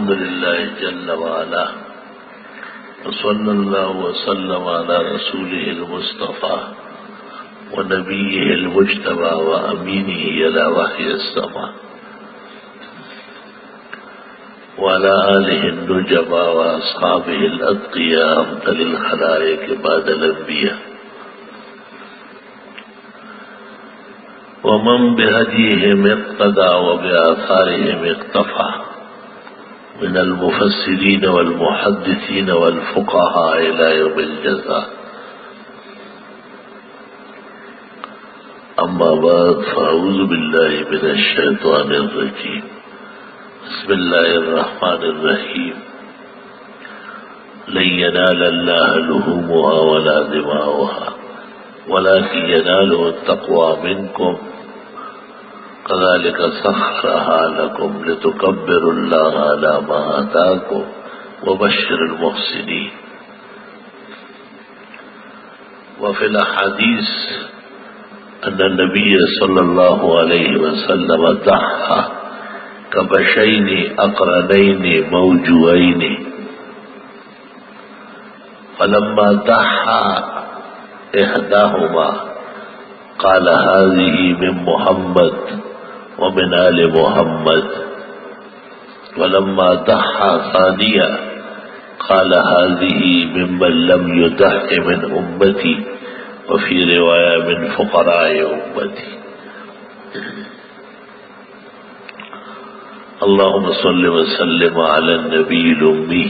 الحمد لله جل وعلا وصلى الله وسلم على رسوله المصطفى ونبيه المجتبى وأمينه إلى وحي السماء وعلى آله النجبى وأصحابه الأتقياء أفضل الخلائق بعد الأنبياء ومن بهديهم اقتدى وبآثارهم اقتفى من المفسرين والمحدثين والفقهاء إلى يوم الجزاء. أما بعد فأعوذ بالله من الشيطان الرجيم. بسم الله الرحمن الرحيم. لن ينال الله لحومها ولا دماؤها ولكن يناله التقوى منكم كذلك سخرها لكم لتكبروا الله على ما آتاكم وبشر المحسنين. وفي الحديث أن النبي صلى الله عليه وسلم ضحى كبشين أقرنين موجوين، فلما ضحى إحداهما قال هذه من محمد ومن آل محمد، ولما ضحى ثانيا قال هذه ممن لم يضح من أمتي، وفي رواية من فقراء أمتي. اللهم صل وسلم على النبي الأمي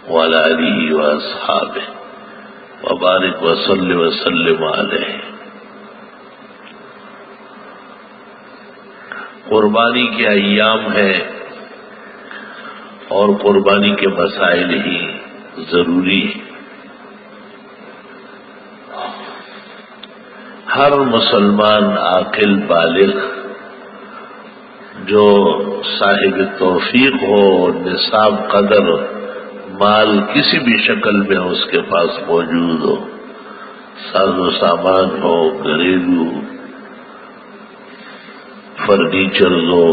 وعلى آله وأصحابه وبارك وصل وسلم علیہ. قربانی کے ایام ہیں اور قربانی کے مسائل ہی ضروری ہیں. ہر مسلمان عاقل بالغ جو صاحب توفیق ہو، نصاب قدر مال کسی بھی شکل میں اس کے پاس موجود ہو، ساز و سامان ہو، گھریلو فرنیچر ہو،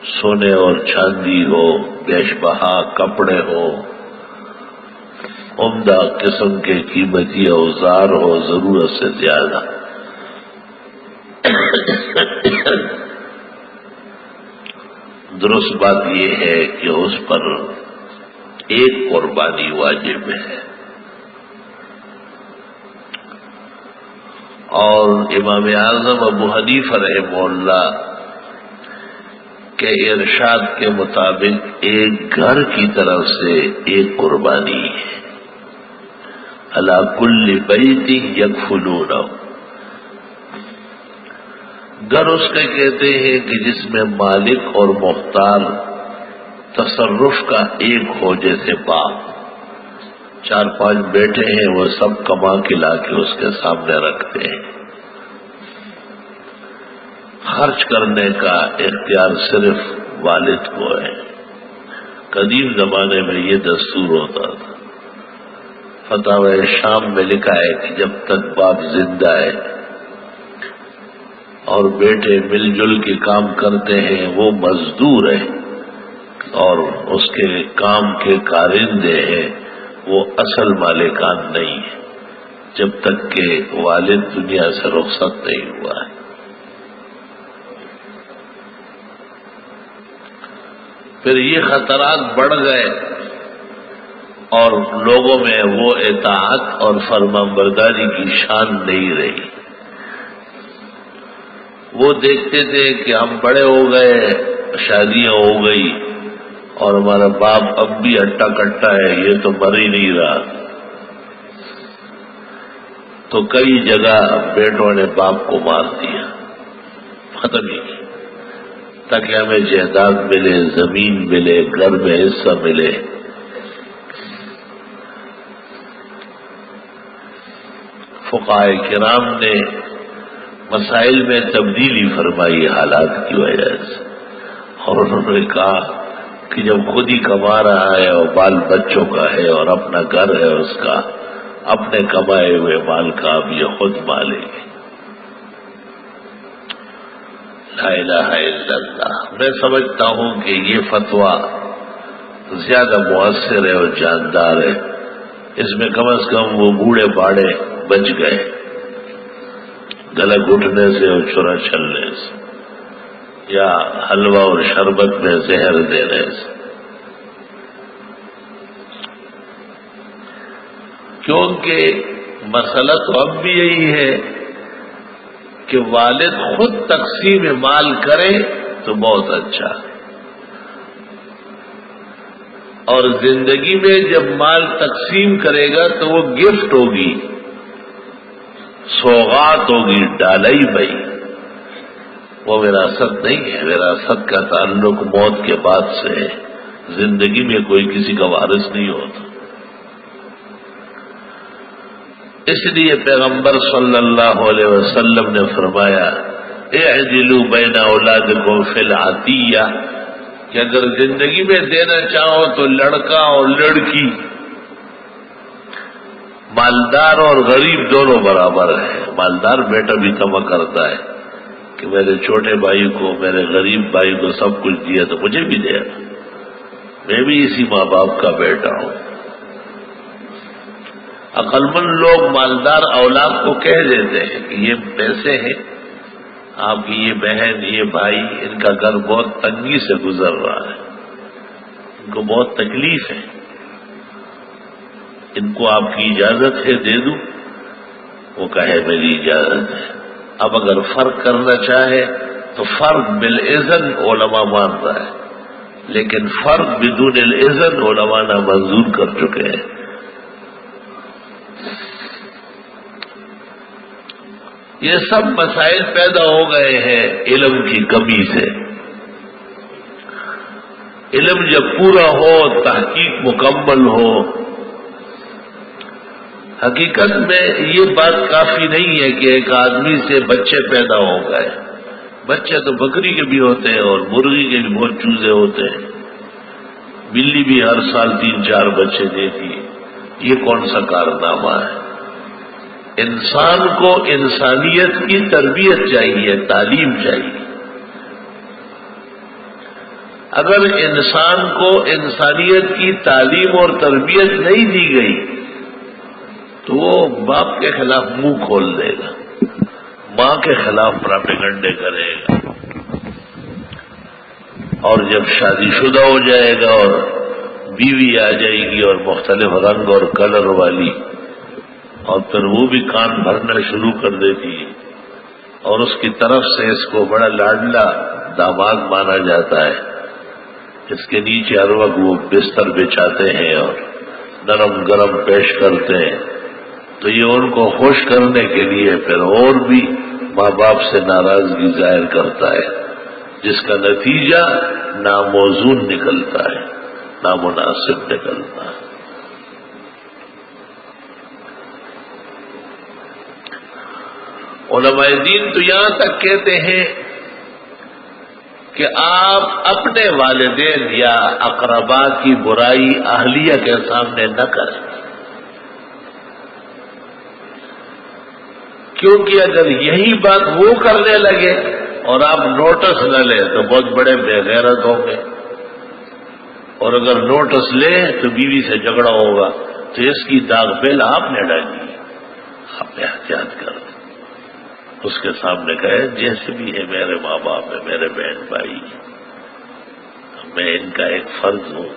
سونے اور چاندی ہو، بیش بہا کپڑے ہو، عمدہ قسم کے قیمتی اوزار ہو ضرورت سے زیادہ، درست بات یہ ہے کہ اس پر ایک قربانی واجب ہے. اور امام اعظم ابو حنیفہ رحمہ اللہ کے ارشاد کے مطابق ایک گھر کی طرف سے ایک قربانی ہے. علی کل بیت یکفلونہ، گھر اس کے کہتے ہیں کہ جس میں مالک اور مختار تصرف کا ایک ہو، جیسے باپ 4-5 بیٹے ہیں، وہ سب کما کے لا کے اس کے سامنے رکھتے ہیں. خرچ کرنے کا اختیار صرف والد کو ہے. قدیم زمانے میں یہ دستور ہوتا تھا. فتاوی شام میں لکھا ہے کہ جب تک باپ زندہ ہے اور بیٹے مل جل کے کام کرتے ہیں، وہ مزدور ہے اور اس کے کام کے کارندے ہیں، وہ اصل مالکان نہیں ہے جب تک کہ والد دنیا سے رخصت نہیں ہوا ہے. پھر یہ خطرات بڑھ گئے اور لوگوں میں وہ اطاعت اور فرمانبرداری کی شان نہیں رہی. وہ دیکھتے تھے کہ ہم بڑے ہو گئے، شادیاں ہو گئی اور ہمارا باپ اب بھی ہٹا کٹا ہے، یہ تو مر ہی نہیں رہا. تو کئی جگہ بیٹوں نے باپ کو مار دیا، ختم ہی کیا، تاکہ ہمیں جائیداد ملے، زمین ملے، گھر میں حصہ ملے. فقہاء کرام نے مسائل میں تبدیلی فرمائی حالات کی وجہ سے، اور انہوں نے کہا کہ جب خود ہی کما رہا ہے اور بال بچوں کا ہے اور اپنا گھر ہے اس کا، اپنے کمائے ہوئے مال کا اب یہ خود مالک ہے. لا الہ الا اللہ. میں سمجھتا ہوں کہ یہ فتویٰ زیادہ مؤثر ہے اور جاندار ہے. اس میں کم از کم وہ بوڑھے باڑے بچ گئے گلا گھٹنے سے اور چورا چلنے سے یا حلوہ اور شربت میں زہر دینے سے. کیونکہ مسئلہ تو اب بھی یہی ہے کہ والد خود تقسیم مال کرے تو بہت اچھا، اور زندگی میں جب مال تقسیم کرے گا تو وہ گفٹ ہوگی، سوغات ہوگی، ڈالائی بھائی. وہ وراثت نہیں ہے. وراثت کا تعلق موت کے بعد سے ہے. زندگی میں کوئی کسی کا وارث نہیں ہوتا. اس لیے پیغمبر صلی اللہ علیہ وسلم نے فرمایا اعدلوا بین اولادکم فی العطیہ، کہ اگر زندگی میں دینا چاہو تو لڑکا اور لڑکی، مالدار اور غریب دونوں برابر ہیں. مالدار بیٹا بھی تما کرتا ہے کہ میرے چھوٹے بھائی کو، میرے غریب بھائی کو سب کچھ دیا تو مجھے بھی دیا، میں بھی اسی ماں باپ کا بیٹا ہوں. عقل مند لوگ مالدار اولاد کو کہہ دیتے ہیں کہ یہ پیسے ہیں آپ کی، یہ بہن، یہ بھائی، ان کا گھر بہت تنگی سے گزر رہا ہے، ان کو بہت تکلیف ہے، ان کو آپ کی اجازت ہے دے دوں؟ وہ کہے میری اجازت ہے. اب اگر فرق کرنا چاہے تو فرق بالاذن علماء مان رہا ہے، لیکن فرق بدون الاذن علماء نہ منظور کر چکے ہیں. یہ سب مسائل پیدا ہو گئے ہیں علم کی کمی سے. علم جب پورا ہو، تحقیق مکمل ہو. حقیقت میں یہ بات کافی نہیں ہے کہ ایک آدمی سے بچے پیدا ہو گئے. بچے تو بکری کے بھی ہوتے ہیں اور مرغی کے بھی بہت چوزے ہوتے ہیں. بلی بھی ہر سال 3-4 بچے دیتی ہے. یہ کون سا کارنامہ ہے؟ انسان کو انسانیت کی تربیت چاہیے، تعلیم چاہیے. اگر انسان کو انسانیت کی تعلیم اور تربیت نہیں دی گئی تو وہ باپ کے خلاف منہ کھول دے گا، ماں کے خلاف پراپیگنڈے کرے گا، اور جب شادی شدہ ہو جائے گا اور بیوی آ جائے گی اور مختلف رنگ اور کلر والی، اور پھر وہ بھی کان بھرنا شروع کر دیتی ہے، اور اس کی طرف سے اس کو بڑا لاڈلا داماد مانا جاتا ہے. اس کے نیچے ہر وقت وہ بستر بچھاتے ہیں اور نرم گرم پیش کرتے ہیں، تو یہ ان کو خوش کرنے کے لیے پھر اور بھی ماں باپ سے ناراضگی ظاہر کرتا ہے، جس کا نتیجہ ناموزون نکلتا ہے، نامناسب نکلتا ہے. علماء دین تو یہاں تک کہتے ہیں کہ آپ اپنے والدین یا اقربا کی برائی اہلیہ کے سامنے نہ کریں، کیونکہ اگر یہی بات وہ کرنے لگے اور آپ نوٹس نہ لیں تو بہت بڑے بے غیرت ہوں گے، اور اگر نوٹس لیں تو بیوی سے جھگڑا ہوگا تو اس کی داغ بیل آپ نے ڈالی. آپ نے احتیاط کر دیں. اس کے سامنے کہے جیسے بھی ہے میرے ماں باپ ہے، میرے بہن بھائی، میں ان کا ایک فرض ہوں.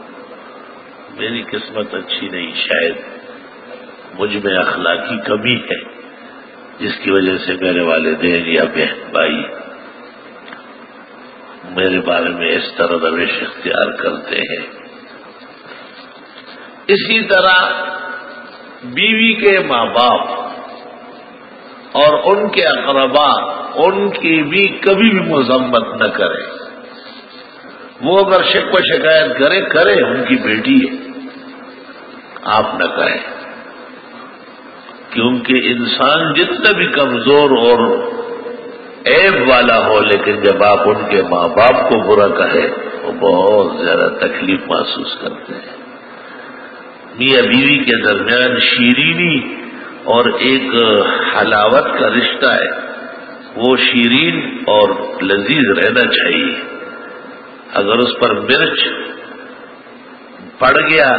میری قسمت اچھی نہیں، شاید مجھ میں اخلاقی کمی ہے جس کی وجہ سے میرے والدین یا بہن بھائی میرے بارے میں اس طرح روش اختیار کرتے ہیں. اسی طرح بیوی کے ماں باپ اور ان کے اقربا، ان کی بھی کبھی بھی مذمت نہ کریں. وہ اگر شکوہ شکایت کرے ان کی بیٹی ہے، آپ نہ کہیں، کیونکہ انسان جتنا بھی کمزور اور عیب والا ہو، لیکن جب آپ ان کے ماں باپ کو برا کہے وہ بہت زیادہ تکلیف محسوس کرتے ہیں. میاں بیوی کے درمیان شیرینی اور ایک حلاوت کا رشتہ ہے، وہ شیرین اور لذیذ رہنا چاہیے. اگر اس پر مرچ پڑ گیا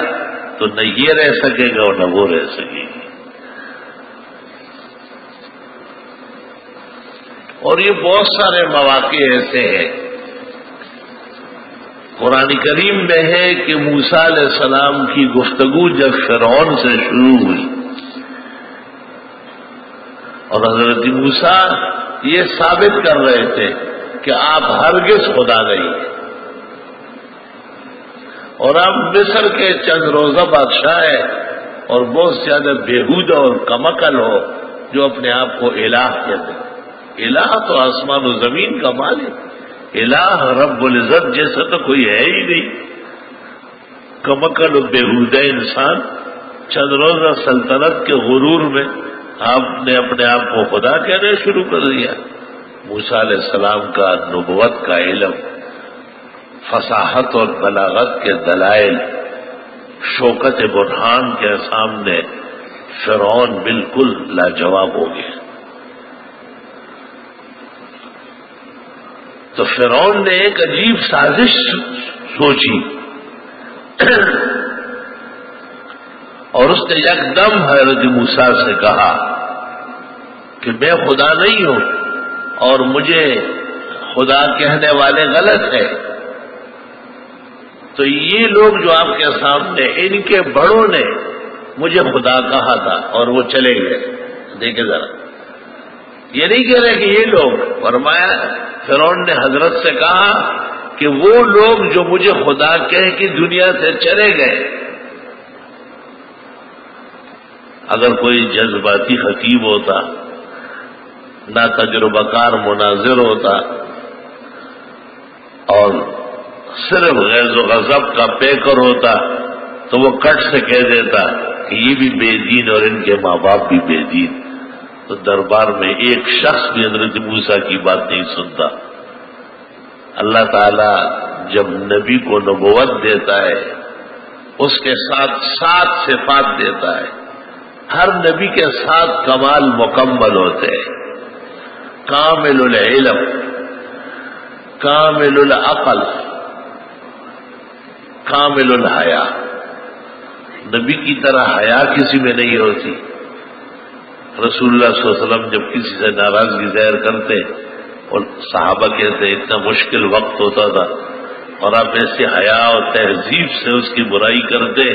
تو نہ یہ رہ سکے گا اور نہ وہ رہ سکے گی. اور یہ بہت سارے مواقع ایسے ہیں قرآن کریم میں ہے کہ موسیٰ علیہ السلام کی گفتگو جب فرعون سے شروع ہوئی اور حضرت موسیٰ یہ ثابت کر رہے تھے کہ آپ ہرگز خدا نہیں ہیں اور آپ مصر کے چند روزہ بادشاہ ہیں اور بہت زیادہ بےہودہ اور کمعقل ہو جو اپنے آپ کو الہ کہتے ہیں. الہ تو آسمان و زمین کا مالک، الہ رب العزت جیسا تو کوئی ہے ہی نہیں. کمعقل و بےہودہ انسان چند روزہ سلطنت کے غرور میں آپ نے اپنے آپ کو خدا کہنا شروع کر دیا. موسیٰ علیہ السلام کا نبوت کا علم، فصاحت اور بلاغت کے دلائل، شوکت برہان کے سامنے فرعون بالکل لاجواب ہو گیا. تو فرعون نے ایک عجیب سازش سوچی اور اس نے یکدم حضرت موسیٰ سے کہا کہ میں خدا نہیں ہوں اور مجھے خدا کہنے والے غلط ہے. تو یہ لوگ جو آپ کے سامنے، ان کے بڑوں نے مجھے خدا کہا تھا اور وہ چلے گئے. دیکھیں ذرا، یہ نہیں کہہ رہے کہ یہ لوگ، فرمایا فرعون نے حضرت سے کہا کہ وہ لوگ جو مجھے خدا کہہ کے دنیا سے چلے گئے. اگر کوئی جذباتی خطیب ہوتا، نہ تجربہ کار مناظر ہوتا اور صرف غیظ و غضب کا پیکر ہوتا تو وہ کٹ سے کہہ دیتا کہ یہ بھی بے دین اور ان کے ماں باپ بھی بے دین. تو دربار میں ایک شخص بھی حضرت موسیٰ کی بات نہیں سنتا. اللہ تعالی جب نبی کو نبوت دیتا ہے اس کے ساتھ 7 صفات دیتا ہے. ہر نبی کے 7 کمال مکمل ہوتے ہیں. کامل العلم، کامل العقل، کامل الحیا. نبی کی طرح حیا کسی میں نہیں ہوتی. رسول اللہ صلی اللہ علیہ وسلم جب کسی سے ناراضگی ظاہر کرتے اور صحابہ کہتے اتنا مشکل وقت ہوتا تھا اور آپ ایسے حیا اور تہذیب سے اس کی برائی کرتے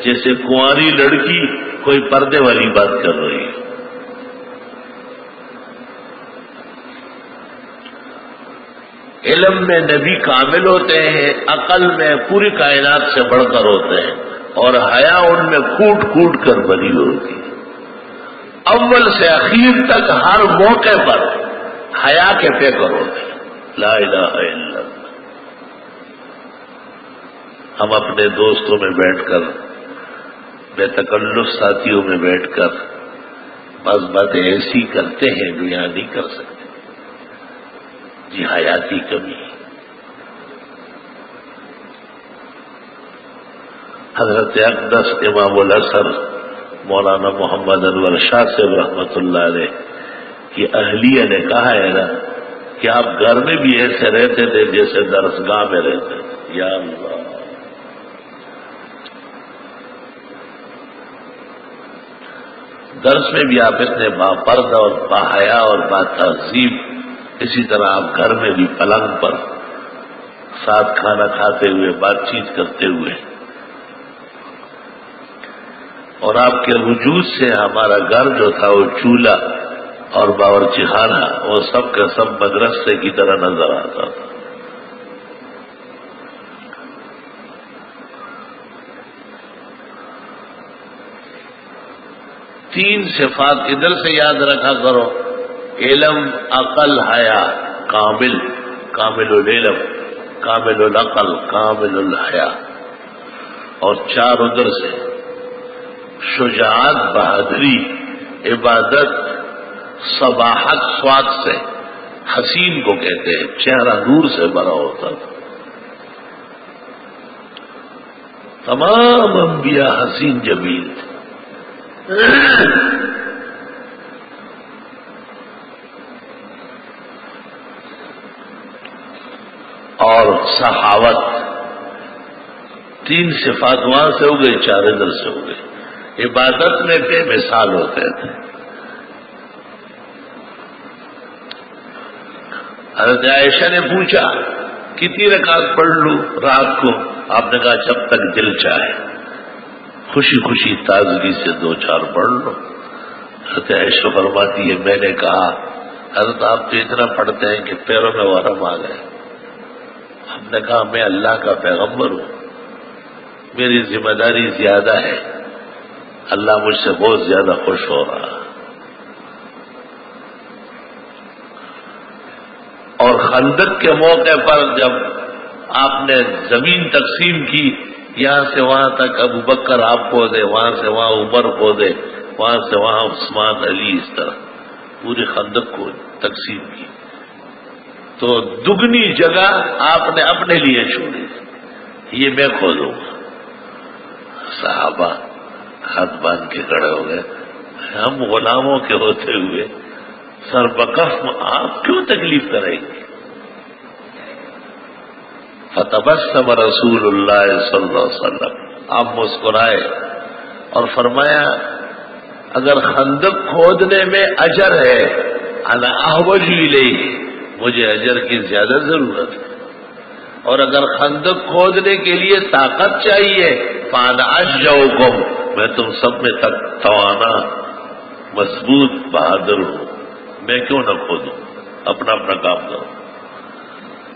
جیسے کنواری لڑکی کوئی پردے والی بات کر رہی ہے. علم میں نبی کامل ہوتے ہیں، عقل میں پوری کائنات سے بڑھ کر ہوتے ہیں اور حیا ان میں کوٹ کوٹ کر بھری ہوتی ہے. اول سے اخیر تک ہر موقع پر حیا کے پیکر ہوتے ہیں. لا الہ الا اللہ. ہم اپنے دوستوں میں بیٹھ کر، بے تکلف ساتھیوں میں بیٹھ کر بعض باتیں ایسی کرتے ہیں جو یہاں نہیں کر سکتے. جی حیاتی کمی. حضرت اقدس امام الازہر مولانا محمد انور شاہ صاحب رحمۃ اللہ علیہ کی اہلیہ نے کہا ہے نا کہ آپ گھر میں بھی ایسے رہتے تھے جیسے درسگاہ میں رہتے تھے. یا اللہ، درس میں بھی آپ اتنے باپردہ اور باحیا اور باتہذیب، اسی طرح آپ گھر میں بھی پلنگ پر ساتھ کھانا کھاتے ہوئے بات چیت کرتے ہوئے. اور آپ کے وجود سے ہمارا گھر جو تھا وہ چولہا اور باورچی خانہ وہ سب کا سب مدرسے کی طرح نظر آتا تھا. تین صفات ادھر سے یاد رکھا کرو: علم، عقل، حیا. کامل، کامل العلم، کامل العقل، کامل الحیا. اور 4 ادھر سے: شجاعت، بہادری، عبادت، صباحت. سواد سے حسین کو کہتے ہیں، چہرہ نور سے بھرا ہوتا تھا. تمام انبیاء حسین جمیل تھے. سخاوت، تین صفات وہاں سے ہو گئی، چار ادھر سے ہو گئی۔ عبادت میں بے مثال ہوتے تھے۔ حضرت عائشہ نے پوچھا کتنی رکعت پڑھ لوں رات کو؟ آپ نے کہا جب تک دل چاہے، خوشی خوشی تازگی سے 2-4 پڑھ لو۔ حضرت عائشہ فرماتی ہے میں نے کہا حضرت آپ تو اتنا پڑھتے ہیں کہ پیروں میں ورم آ گئے۔ ہم نے کہا میں اللہ کا پیغمبر ہوں، میری ذمہ داری زیادہ ہے، اللہ مجھ سے بہت زیادہ خوش ہو رہا۔ اور خندق کے موقع پر جب آپ نے زمین تقسیم کی، یہاں سے وہاں تک ابو بکر آپ کو دے، وہاں سے وہاں عمر کو دے، وہاں سے وہاں عثمان علی، اس طرح پوری خندق کو تقسیم کی، تو دگنی جگہ آپ نے اپنے لیے چھوڑی، یہ میں کھولوں گا۔ صحابہ ہاتھ باندھ کے کھڑے ہو گئے، ہم غلاموں کے ہوتے ہوئے سر بکف آپ کیوں تکلیف کریں گے؟ فتبسم رسول اللہ صلی اللہ علیہ وسلم، آپ مسکرائے اور فرمایا اگر خندق کھودنے میں اجر ہے انا احوج الیہ، مجھے اجر کی زیادہ ضرورت ہے، اور اگر خندق کھودنے کے لیے طاقت چاہیے فانا اشجعکم، میں تم سب میں تک توانا مضبوط بہادر ہوں، میں کیوں نہ کھودوں، اپنا اپنا کام کرو۔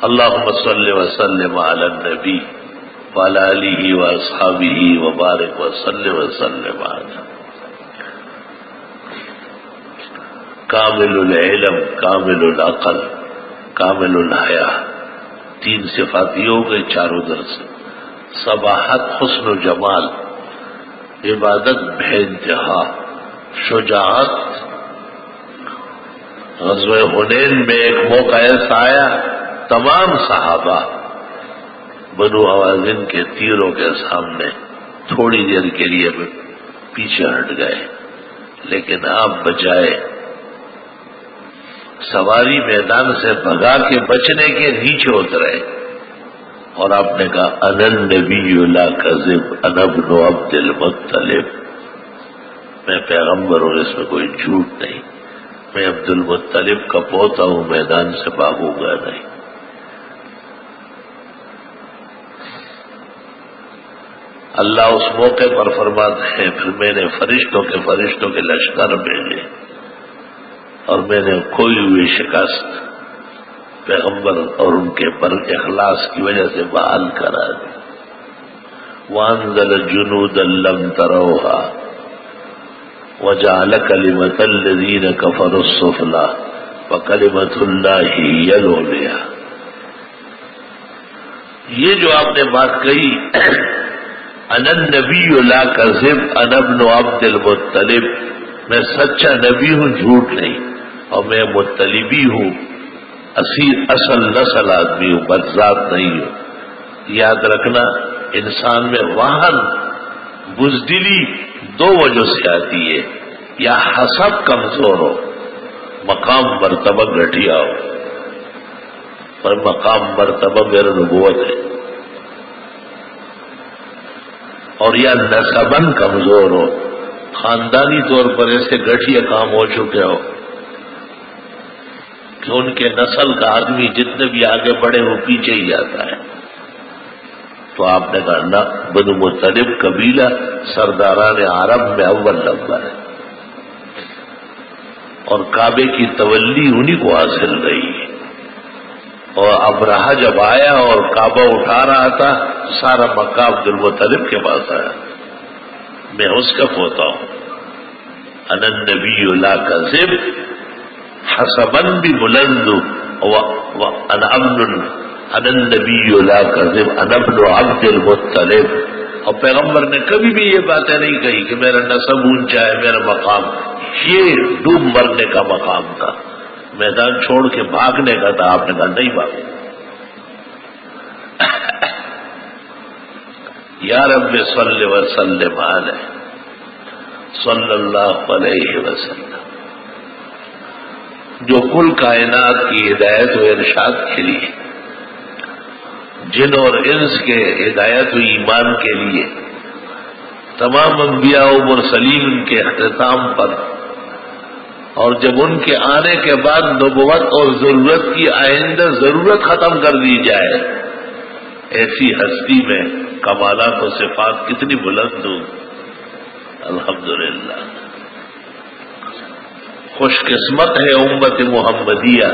اللہم صلی وسلم علی النبی وعلی آلہ واصحابہ وبارک وسلم وسلم علی کامل العلم، کامل العقل، کامل الحیا، تین صفات یہ ہو گئی چاروں در سے۔ صباحت حسن و جمال، عبادت بے انتہا، شجاعت۔ غزوہ حنین میں ایک موقع ایسا آیا، تمام صحابہ بنو حوازن کے تیروں کے سامنے تھوڑی دیر کے لیے پیچھے ہٹ گئے، لیکن آپ بچائے، سواری میدان سے بھگا کے بچنے کے نیچے اترے، اور آپ نے کہا انا النبی لا کذب انا ابن عبد المطلب، میں پیغمبر ہوں، اس میں کوئی جھوٹ نہیں، میں عبد المطلب کا پوتا ہوں، میدان سے بھاگوں گا نہیں۔ اللہ اس موقع پر فرماتے ہیں پھر میں نے فرشتوں کے لشکر بھیجے، اور میں نے کوئی ہوئی شکست پیغمبر اور ان کے پر اخلاص کی وجہ سے بحال کرا دی۔ وَأَنزَلَ جُنُودًا لَّمْ تَرَوْهَا وَجَعَلَ كَلِمَةَ الَّذِينَ كَفَرُوا السُّفْلَىٰ وَكَلِمَةُ اللَّهِ هِيَ الْعُلْيَا۔ یہ جو آپ نے بات کہی انا النبی لا کذب انا ابن عبد المطلب، میں سچا نبی ہوں، جھوٹ نہیں، اور میں مطلبی ہوں، اصل نسل آدمی ہوں، بدذات نہیں ہوں۔ یاد رکھنا انسان میں واہن بزدلی دو وجہ سے آتی ہے، یا حسب کمزور ہو، مقام مرتبہ گھٹیا ہو، پر مقام مرتبہ میرا نبوت ہے، اور یا نسباً کمزور ہو، خاندانی طور پر ایسے گٹھیا کام ہو چکے ہو کہ ان کے نسل کا آدمی جتنے بھی آگے بڑھے وہ پیچھے ہی جاتا ہے۔ تو آپ نے کہا نہ، بنو مطلب قبیلہ سرداران عرب میں اول نمبر ہے، اور کعبے کی تولی انہی کو حاصل رہی ہے، اور ابرہہ جب آیا اور کعبہ اٹھا رہا تھا سارا مکہ عبد المطلب کے پاس آیا، میں اس کا پوتا ہوں۔ انا النبی لا کذب، حسباً بھی بلند، انا النبی لا کذب انا ابن عبد المطلب۔ اور پیغمبر نے کبھی بھی یہ باتیں نہیں کہی کہ میرا نسب اونچا ہے، میرا مقام، یہ ڈوب مرنے کا مقام تھا، میدان چھوڑ کے بھاگنے کا تھا۔ آپ نے کہا نہیں بھاگو، یا رب صلی وسلم علیہ صلی اللہ علیہ وسلم، جو کل کائنات کی ہدایت و ارشاد کے لیے جن اور انس کے ہدایت و ایمان کے لیے تمام انبیاء و مرسلین کے اختتام پر، اور جب ان کے آنے کے بعد نبوت اور ضرورت کی آئندہ ضرورت ختم کر دی جائے، ایسی ہستی میں کمالات و صفات کتنی بلند ہوں. الحمدللہ خوش قسمت ہے امت محمدیہ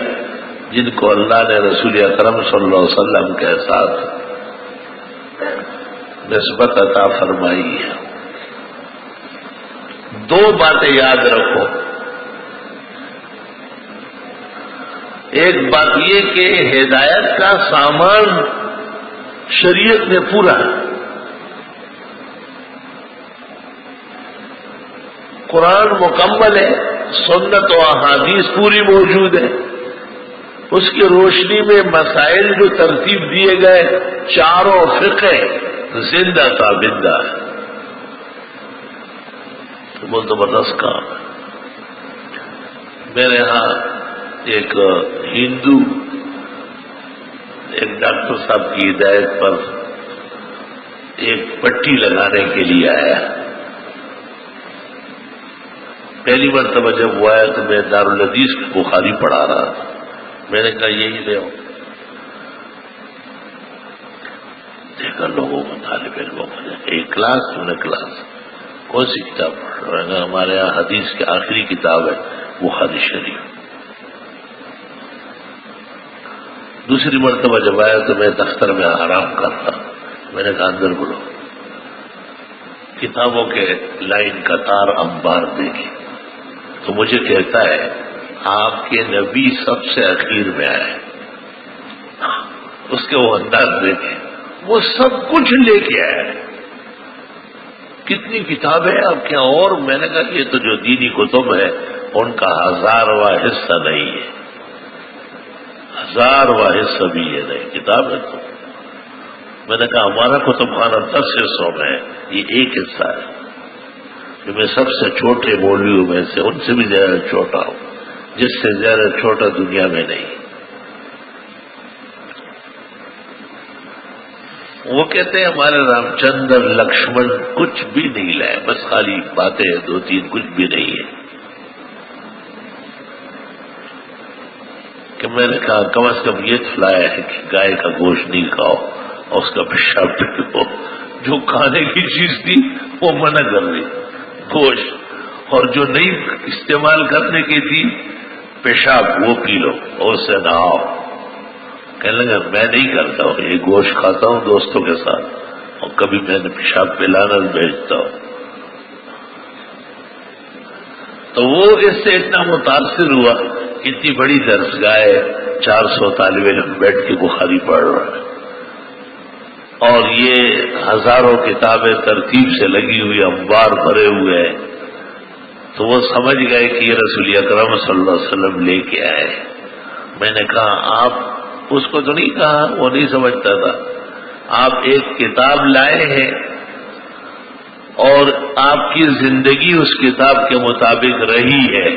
جن کو اللہ نے رسول اکرم صلی اللہ علیہ وسلم کے ساتھ نسبت عطا فرمائی ہے. دو باتیں یاد رکھو. ایک بات یہ کہ ہدایت کا سامان شریعت میں پورا ہے. قرآن مکمل ہے، سنت و احادیث پوری موجود ہے. اس کی روشنی میں مسائل جو ترتیب دیے گئے چاروں فقہ زندہ تابندہ ہے. بہت زبردست کام ہے. میرے ہاں ایک ہندو ایک ڈاکٹر صاحب کی ہدایت پر ایک پٹی لگانے کے لیے آیا. پہلی مرتبہ جب وہ آیا تو میں دارالحدیث بخاری پڑھا رہا تھا. میں نے کہا یہی لے آؤ. دیکھا لوگوں کو طالب علموں کو ایک کلاس تو نے کلاس کون سی کتاب پڑھ رہا ہے؟ ہمارے یہاں حدیث کی آخری کتاب ہے بخاری شریف. دوسری مرتبہ جب آیا تو میں دفتر میں آرام کرتا. میں نے کہا اندر بولو. کتابوں کے لائن قطار انبار دیکھی تو مجھے کہتا ہے آپ کے نبی سب سے اخیر میں آئے. اس کے وہ انداز دیکھے، وہ سب کچھ لے کے آئے. کتنی کتابیں آپ کے یہاں؟ اور میں نے کہا یہ تو جو دینی کتب ہے ان کا 1000واں حصہ نہیں ہے. 1000واں حصہ بھی یہ نہیں کتاب ہے. تو میں نے کہا ہمارا کتب خانہ 10 حصوں میں ہے، یہ ایک حصہ ہے. کہ میں سب سے چھوٹے مولویوں میں سے ان سے بھی زیادہ چھوٹا ہوں، جس سے زیادہ چھوٹا دنیا میں نہیں. وہ کہتے ہیں ہمارے رام چندر لکشمن کچھ بھی نہیں لائے، بس خالی باتیں 2-3 کچھ بھی نہیں ہے. کہ میں نے کہا کم از کم یہ تو لایا ہے کہ گائے کا گوشت نہیں کھاؤ اور اس کا پیشاب پھینکو. جو کھانے کی چیز تھی وہ منع کر دی گوشت، اور جو نہیں استعمال کرنے کی تھی پیشاب وہ پی لو اور اس سے نہاؤ. کہنے لگا میں نہیں کرتا ہوں، یہ گوشت کھاتا ہوں دوستوں کے ساتھ اور کبھی میں نے پیشاب پلانا بھیجتا ہوں. تو وہ اس سے اتنا متاثر ہوا. اتنی بڑی درسگاہ ہے، 400 طالب علم بیٹھ کے بخاری پڑھ رہا ہے اور یہ ہزاروں کتابیں ترتیب سے لگی ہوئی انبار بھرے ہوئے ہیں. تو وہ سمجھ گئے کہ یہ رسول اکرم صلی اللہ علیہ وسلم لے کے آئے. میں نے کہا آپ اس کو تو نہیں کہا، وہ نہیں سمجھتا تھا. آپ ایک کتاب لائے ہیں اور آپ کی زندگی اس کتاب کے مطابق رہی ہے،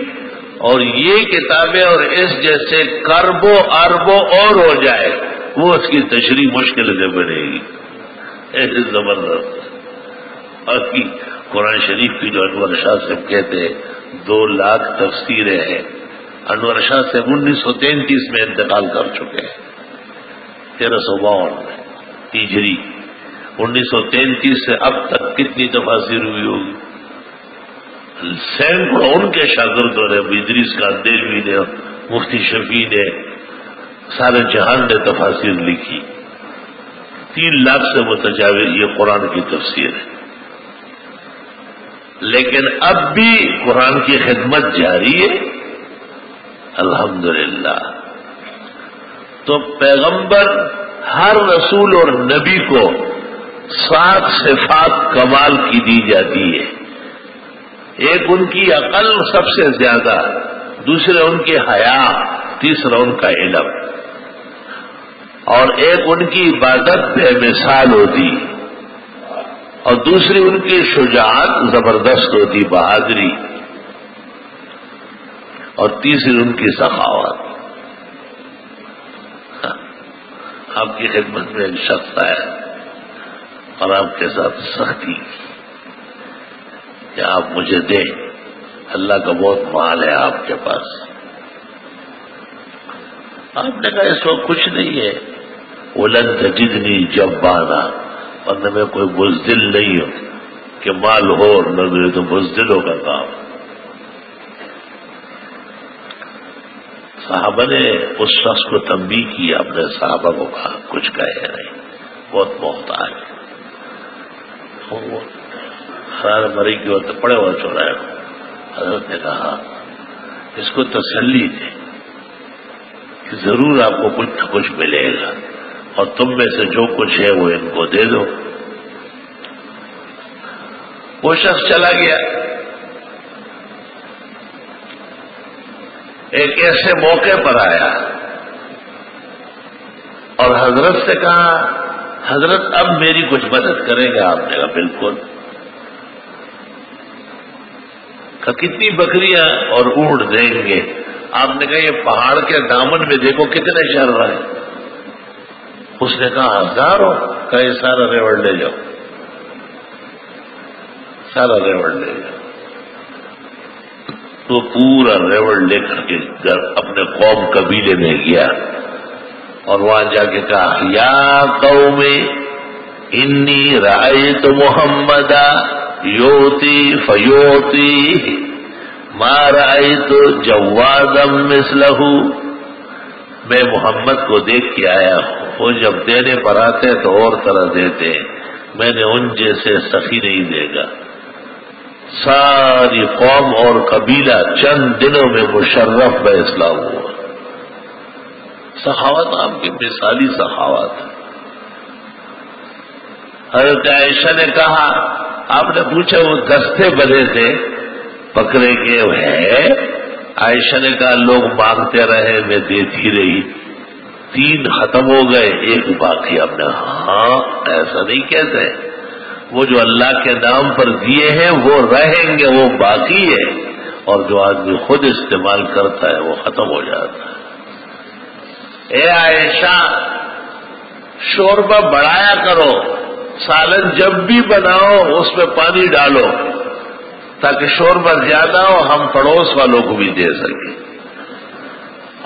اور یہ کتابیں اور اس جیسے کربوں اربوں اور ہو جائے وہ اس کی تشریح مشکل سے بنے گی. ایسے زبردست. اور قرآن شریف کی جو انور شاہ صاحب کہتے ہیں 2 لاکھ تفسیریں ہیں. انور شاہ صاحب 1933 میں انتقال کر چکے ہیں، 1352 میں ہجری. 1933 سے اب تک کتنی تفاسیر ہوئی ہوگی؟ سینکڑوں ان کے شاگردوں نے، ادریس کاندیلوی نے، مفتی شفیع نے، سارے جہان نے تفاسیر لکھی. 3 لاکھ سے متجاوز یہ قرآن کی تفسیر ہے. لیکن اب بھی قرآن کی خدمت جاری ہے الحمدللہ. تو پیغمبر ہر رسول اور نبی کو 7 صفات کمال کی دی جاتی ہے. ایک ان کی عقل سب سے زیادہ، دوسرے ان کی حیا، تیسرا ان کا علم، اور ایک ان کی عبادت بے مثال ہوتی، اور دوسری ان کی شجاعت زبردست ہوتی، بہادری، اور تیسری ان کی سخاوت. آپ کی خدمت میں ایک شخص آیا اور آپ کے ساتھ سختی کہ آپ مجھے دیں، اللہ کا بہت مال ہے آپ کے پاس۔ آپ نے کہا اس وقت کچھ نہیں ہے، ولن تجدنی جبانا، ورنہ میں کوئی بزدل نہیں ہوں کہ مال ہو اور نہ دے تو بزدلوں کا کام۔ صحابہ نے اس شخص کو تنبیہ کی، اپنے صحابہ کو کہا کچھ کہے نہیں، بہت محتاج ہے، خرار مری کی وقت پڑے ہوا چوراہے کو۔ حضرت نے کہا اس کو تسلی دے کہ ضرور آپ کو کچھ نہ کچھ ملے گا، اور تم میں سے جو کچھ ہے وہ ان کو دے دو۔ وہ شخص چلا گیا۔ ایک ایسے موقع پر آیا اور حضرت سے کہا حضرت اب میری کچھ مدد کریں گے؟ آپ نے کہا بالکل۔ کہ کتنی بکریاں اور اونٹ دیں گے؟ آپ نے کہا یہ پہاڑ کے دامن میں دیکھو کتنے چر رہے ہیں۔ اس نے کہا ہزاروں؟ کہ یہ سارا ریوڑ لے جاؤ، سارا ریوڑ لے جاؤ۔ تو پورا ریوڑ لے کر کے اپنے قوم قبیلے میں گیا اور وہاں جا کے کہا یا قوم انی رأیت محمدا یوتی فیوتی ما رأیت جوادا مثلہ، میں محمد کو دیکھ کے آیا ہوں، وہ جب دینے پر آتے تو اور طرح دیتے، میں نے ان جیسے سخی نہیں دیکھا۔ ساری قوم اور قبیلہ چند دنوں میں مشرف بہ اسلام ہوا۔ سخاوت آپ کی مثالی سخاوت۔ حضرت عائشہ نے کہا آپ نے پوچھا وہ دستے بنے تھے بکرے کے ہے؟ عائشہ نے کہا لوگ مانگتے رہے میں دیتی رہی، 3 ختم ہو گئے، 1 باقی۔ آپ نے ہاں ایسا نہیں کہتے، وہ جو اللہ کے نام پر دیے ہیں وہ رہیں گے، وہ باقی ہے، اور جو آدمی خود استعمال کرتا ہے وہ ختم ہو جاتا ہے۔ اے عائشہ شوربہ بڑھایا کرو، سالن جب بھی بناؤ اس میں پانی ڈالو تاکہ شوربہ زیادہ ہو، ہم پڑوس والوں کو بھی دے سکیں۔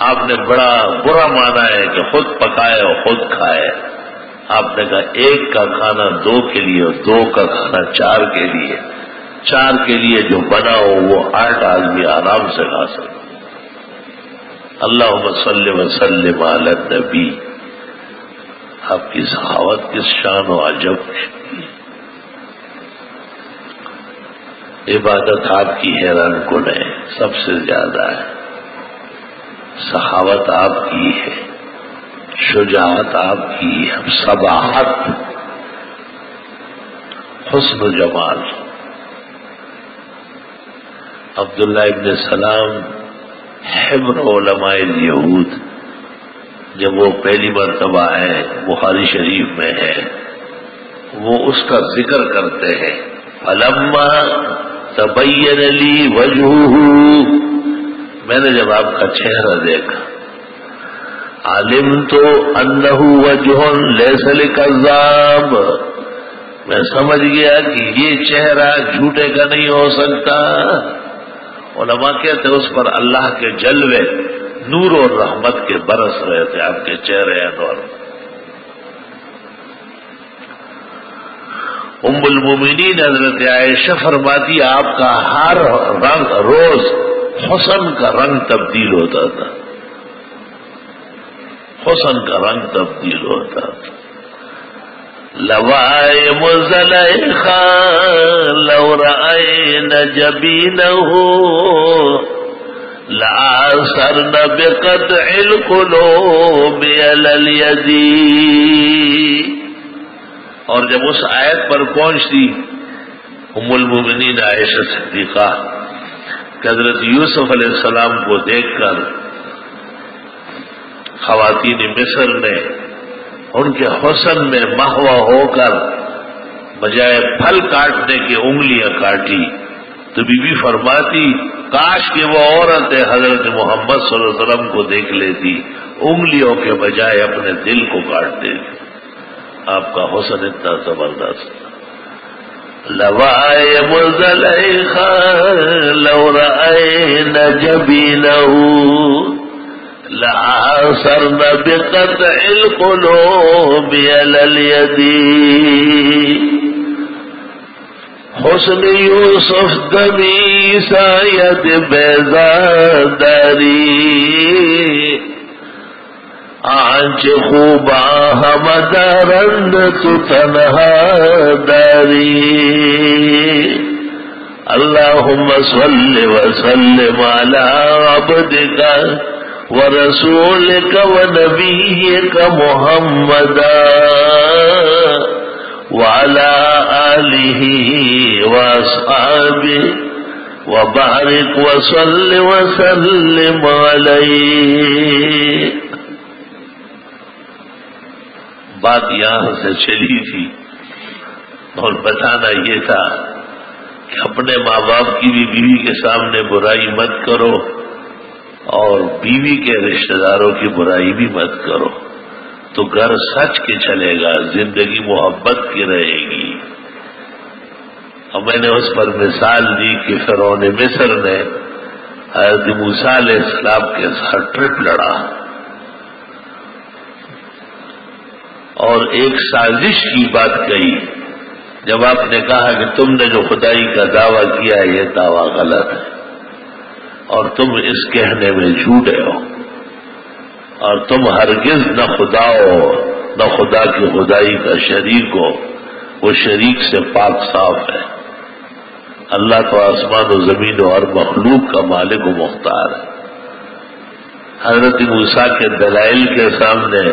آپ نے بڑا برا مانا ہے کہ خود پکائے اور خود کھائے۔ آپ نے کہا 1 کا کھانا 2 کے لیے اور 2 کا کھانا 4 کے لیے، 4 کے لیے جو بنا ہو وہ 8 آدمی آرام سے کھا سکے۔ اللہم صلی وسلم علی النبی۔ آپ کی سخاوت کس شان و عجب کی، عبادت آپ کی حیران کن ہے، سب سے زیادہ ہے، سخاوت آپ کی ہے، شجاعت آپ کی ہے، صباحت، حسن و جمال۔ عبداللہ ابن سلام حبر علماء الیہود جب وہ پہلی مرتبہ ہے بخاری شریف میں ہے، وہ اس کا ذکر کرتے ہیں فلما تبین لی وجہہ، میں نے جب آپ کا چہرہ دیکھا علمت انہ وجہ لیس لکذاب، میں سمجھ گیا کہ یہ چہرہ جھوٹے کا نہیں ہو سکتا۔ علماء کہتے اس پر اللہ کے جلوے نور اور رحمت کے برس رہے تھے آپ کے چہرے انور۔ ام المومنین حضرت عائشہ فرماتی آپ کا ہر رنگ روز حسن کا رنگ تبدیل ہوتا تھا، حسن کا رنگ تبدیل ہوتا تھا۔ لوائم زلیخا لو رأین جبینہ لآثرن بقطع القلوب علی الید، اور جب اس آیت پر پہنچتی ام المومنین عائشہ صدیقہ کہ حضرت یوسف علیہ السلام کو دیکھ کر خواتین مصر نے ان کے حسن میں مہوا ہو کر بجائے پھل کاٹنے کی انگلیاں کاٹی، تو بی بی فرماتی کاش کہ وہ عورت حضرت محمد صلی اللہ علیہ وسلم کو دیکھ لیتی، انگلیوں کے بجائے اپنے دل کو کاٹ دیتی۔ آپ کا حسن اتنا زبردست۔ لوائے مزلیخا لو رأین جبینہ لآثرن بقطع القلوب علی الید۔ حسن یوسف دمی ساید بیزاداری آنچ خوبا ہم دارند تو تنہا داری۔ اللہم صل وسلم علی عبدک ورسولک ونبیک محمد وعلى آلہ واصحابہ وبارک وصل وسلم علیہ۔ بات یہاں سے چلی تھی اور بتانا یہ تھا کہ اپنے ماں باپ کی بھی بیوی کے سامنے برائی مت کرو اور بیوی کے رشتہ داروں کی برائی بھی مت کرو، تو گھر سچ کے چلے گا، زندگی محبت کی رہے گی۔ اور میں نے اس پر مثال دی کہ فرعون مصر نے حضرت موسیٰ علیہ السلام کے ساتھ ٹرپ لڑا اور ایک سازش کی بات کہی۔ جب آپ نے کہا کہ تم نے جو خدائی کا دعویٰ کیا ہے یہ دعویٰ غلط ہے اور تم اس کہنے میں جھوٹے ہو، اور تم ہرگز نہ خدا ہو نہ خدا کی خدائی کا شریک ہو، وہ شریک سے پاک صاف ہے۔ اللہ تو آسمان و زمین و ہر مخلوق کا مالک و مختار ہے۔ حضرت موسیٰ کے دلائل کے سامنے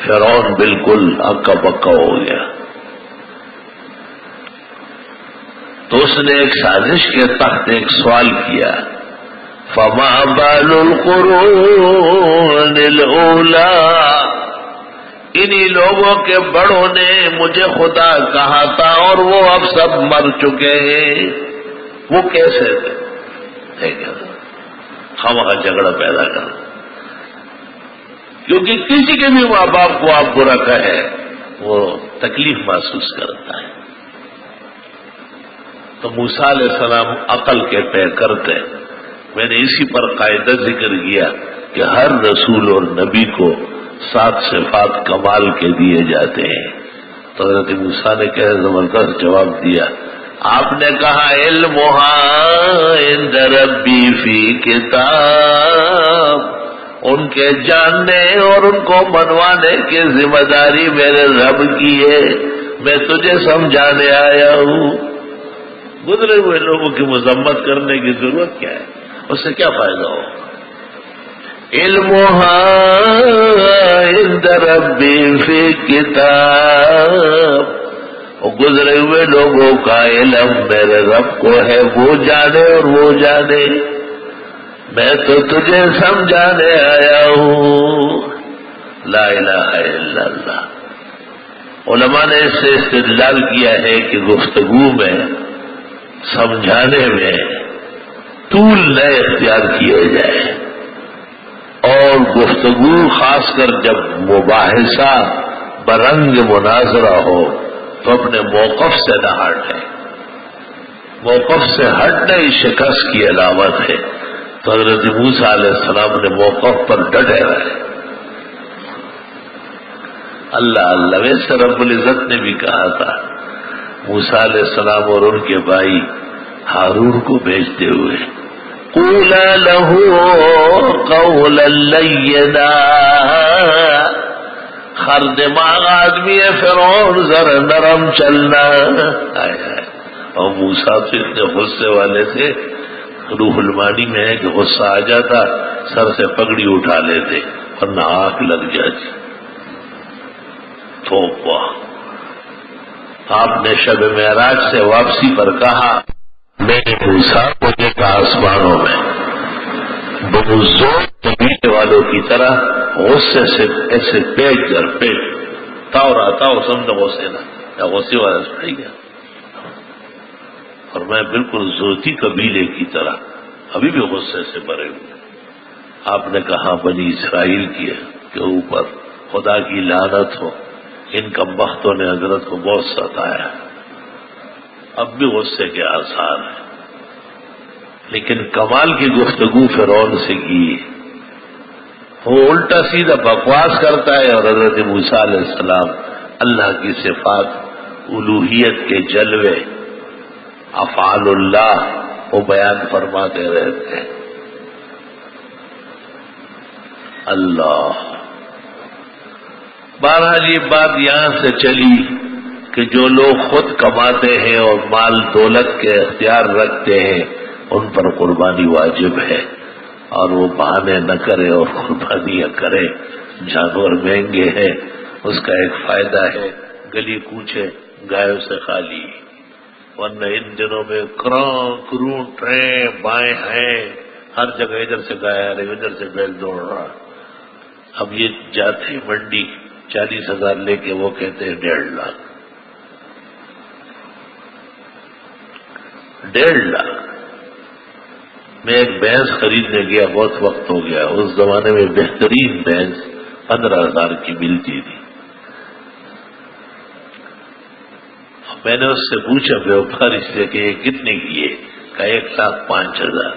فرعون بالکل ہکا بکا ہو گیا، تو اس نے ایک سازش کے تحت ایک سوال کیا، فما بال القرون الاولی، انہی لوگوں کے بڑوں نے مجھے خدا کہا تھا اور وہ اب سب مر چکے ہیں، وہ کیسے تھے؟ خواہ جھگڑا پیدا کر، کیونکہ کسی کے بھی ماں باپ کو آپ برا کہیں وہ تکلیف محسوس کرتا ہے۔ تو موسیٰ علیہ السلام عقل کے پہ کرتے، میں نے اسی پر قاعدہ ذکر کیا کہ ہر رسول اور نبی کو 7 صفات کمال کے دیے جاتے ہیں۔ تو حضرت موسیٰ نے کہا زبردست جواب دیا، آپ نے کہا علمھا عند ربی فی کتاب، ان کے جاننے اور ان کو منوانے کی ذمہ داری میرے رب کی ہے، میں تجھے سمجھانے آیا ہوں۔ گزرے ہوئے لوگوں کی مذمت کرنے کی ضرورت کیا ہے؟ اس سے کیا فائدہ ہو؟ علمھا عند ربی فی کتاب، گزرے ہوئے لوگوں کا علم میرے رب کو ہے، وہ جانے اور وہ جانے، میں تو تجھے سمجھانے آیا ہوں۔ لا الہ الا اللہ۔ علماء نے اس سے استدلال کیا ہے کہ گفتگو میں سمجھانے میں طول نہ اختیار کیے جائے، اور گفتگو خاص کر جب مباحثہ برنگ مناظرہ ہو تو اپنے موقف سے نہ ہٹے، موقف سے ہٹنا ہی شکست کی علامت ہے۔ تو حضرت موسیٰ علیہ السلام نے موقف پر ڈٹے رہے۔ اللہ اللہ، ویسے رب العزت نے بھی کہا تھا موسیٰ علیہ السلام اور ان کے بھائی ہارون کو بھیجتے ہوئے، قولا لہ قولا لینا، خر دماغ آدمی ہے فرعون، ذرا نرم چلنا۔ اور موسیٰ تو اتنے غصے والے تھے، روح المانی میں ہے کہ غصہ آ جاتا سر سے پگڑی اٹھا لیتے ورنہ آنکھ لگ جاتی۔ توبہ! آپ نے شب معراج سے واپسی پر کہا، میں نے موسیٰ کو دیکھا آسمانوں میں بزور قبیلے والوں کی طرح غصے سے ایسے پیٹ در پیٹ تاؤ رہا تھا، سمجھو غصے نہ یا غصے والا سڑی گیا۔ اور میں بالکل زوتی قبیلے کی طرح ابھی بھی غصے سے بھرے ہوئے. آپ نے کہا بنی اسرائیل کے اوپر خدا کی لعنت ہو، ان کمبختوں نے حضرت کو بہت ستایا. اب بھی غصے کے آثار ہیں، لیکن کمال کی گفتگو فرعون سے کی. وہ الٹا سیدھا بکواس کرتا ہے اور حضرت موسیٰ علیہ السلام اللہ کی صفات، الوہیت کے جلوے، افعال اللہ وہ بیان فرماتے رہتے ہیں. اللہ. بہرحال یہ بات یہاں سے چلی کہ جو لوگ خود کماتے ہیں اور مال دولت کے اختیار رکھتے ہیں ان پر قربانی واجب ہے، اور وہ بہانے نہ کرے اور قربانیاں کرے. جانور مہنگے ہیں، اس کا ایک فائدہ ہے گلی کوچے گایوں سے خالی، ورنہ ان دنوں میں کروں ٹرین بائیں ہیں، ہر جگہ ادھر سے گایا رہے ادھر سے بیل دوڑ رہا. اب یہ جاتے ہیں منڈی 40,000 لے کے، وہ کہتے ہیں 1.5 لاکھ. 1.5 لاکھ. میں ایک بھینس خریدنے گیا، بہت وقت ہو گیا، اس زمانے میں بہترین بھینس 15,000 کی ملتی تھی. میں نے اس سے پوچھا ویوپاری سے کہ یہ کتنے کی ہے؟ کہا 1,05,000.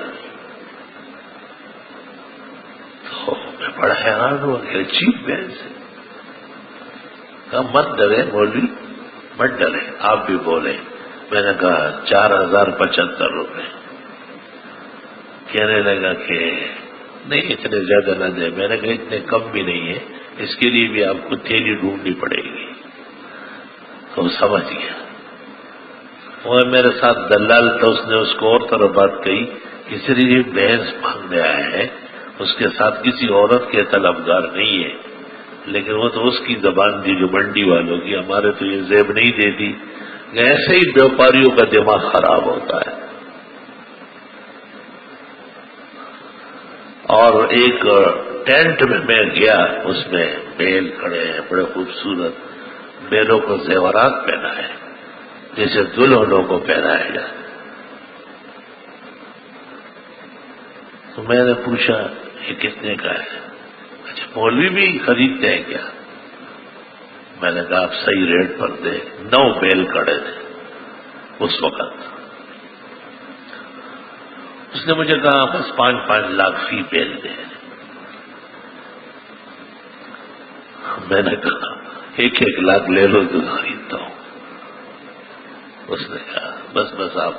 تو میں بڑا حیران ہوا کہ اچھی بھینس ہے. کہا مت ڈرے مولوی، مت ڈرے، آپ بھی بولے. میں نے کہا 4,075 روپے. کہنے لگا کہ نہیں اتنے زیادہ نہ دے. میں نے کہا اتنے کم بھی نہیں ہے، اس کے لیے بھی آپ کو تھیلی ڈھونڈنی پڑے گی. تو سمجھ گیا. وہ میرے ساتھ دلال تھا، اس نے اس کو اور طرح بات کہی، اس لیے بھینس مانگنے آیا ہے، اس کے ساتھ کسی عورت کے طلبگار نہیں ہے. لیکن وہ تو اس کی زبان تھی جو منڈی والوں کی، ہمارے تو یہ زیب نہیں دیتی. ایسے ہی بیوپاریوں کا دماغ خراب ہوتا ہے. اور ایک ٹینٹ میں گیا، اس میں بیل کھڑے ہیں بڑے خوبصورت، بیلوں کو زیورات پہنا ہے جیسے دلہنوں کو پہنایا جائے. تو میں نے پوچھا یہ کتنے کا ہے؟ اچھا مولوی بھی خریدتے ہیں کیا؟ میں نے کہا آپ صحیح ریٹ پر دے. 9 بیل کھڑے تھے اس وقت. اس نے مجھے کہا بس 5-5 لاکھ فی بیل دے. میں نے کہا 1-1 لاکھ لے لو تو خریدتا ہوں. اس نے کہا بس آپ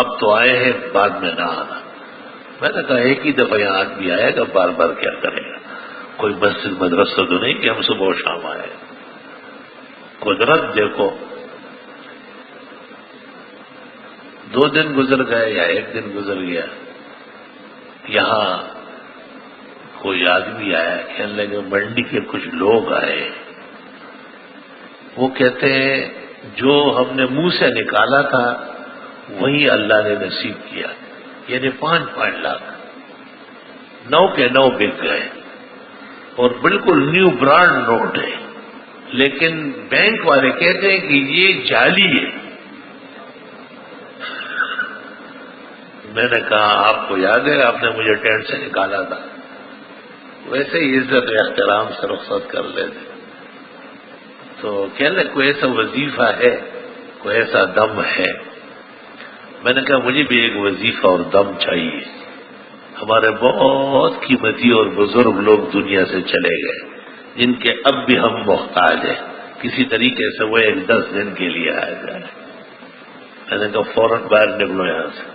اب تو آئے ہیں، بعد میں نہ آنا. میں نے کہا ایک ہی دفعہ یہاں آدمی آئے گا، بار بار کیا کرے گا؟ کوئی مسجد مدرسہ تو نہیں کہ ہم صبح و شام آئے. قدرت دیکھو، 2 دن گزر گئے یا 1 دن گزر گیا، یہاں کوئی آدمی آیا، کہنے لگے منڈی کے کچھ لوگ آئے، وہ کہتے ہیں جو ہم نے منہ سے نکالا تھا وہی اللہ نے نصیب کیا. یعنی 5-5 لاکھ 9 کے 9 بک گئے، اور بالکل نیو برانڈ نوٹ ہے. لیکن بینک والے کہتے ہیں کہ یہ جعلی ہے. میں نے کہا آپ کو یاد ہے آپ نے مجھے ٹینٹ سے نکالا تھا؟ ویسے ہی عزت و احترام سے رخصت کر لیتے. تو کہنے کوئی ایسا وظیفہ ہے، کوئی ایسا دم ہے؟ میں نے کہا مجھے بھی ایک وظیفہ اور دم چاہیے. ہمارے بہت قیمتی اور بزرگ لوگ دنیا سے چلے گئے جن کے اب بھی ہم محتاج ہیں، کسی طریقے سے وہ 10 دن کے لیے آ جائے. میں نے کہا فوراً باہر نکلو یہاں سے.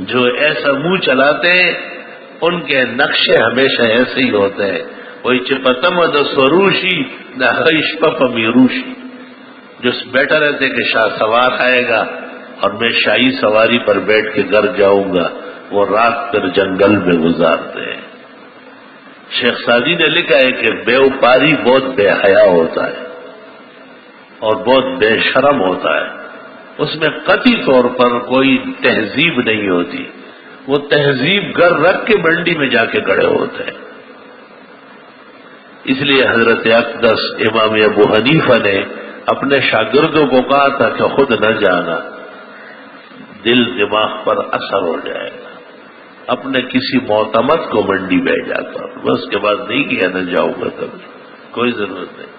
جو ایسا منہ چلاتے ہیں ان کے نقشے ہمیشہ ایسے ہی ہوتے ہیں. وہی چپتم د سروشی نہ پپ میروشی، جو بیٹا رہتے کہ شاہ سوار آئے گا اور میں شاہی سواری پر بیٹھ کے گھر جاؤں گا، وہ رات پھر جنگل میں گزارتے ہیں. شیخ سعدی نے لکھا ہے کہ بیوپاری بہت بے حیا ہوتا ہے اور بہت بے شرم ہوتا ہے. اس میں قطعی طور پر کوئی تہذیب نہیں ہوتی. وہ تہذیب گھر رکھ کے منڈی میں جا کے کھڑے ہوتے ہیں. اس لیے حضرت اقدس امام ابو حنیفہ نے اپنے شاگردوں کو کہا تھا کہ خود نہ جانا، دل دماغ پر اثر ہو جائے گا. اپنے کسی معتمد کو منڈی بھیجا کر، بس کے بعد نہیں کیا نہ جاؤں گا کبھی، کوئی ضرورت نہیں.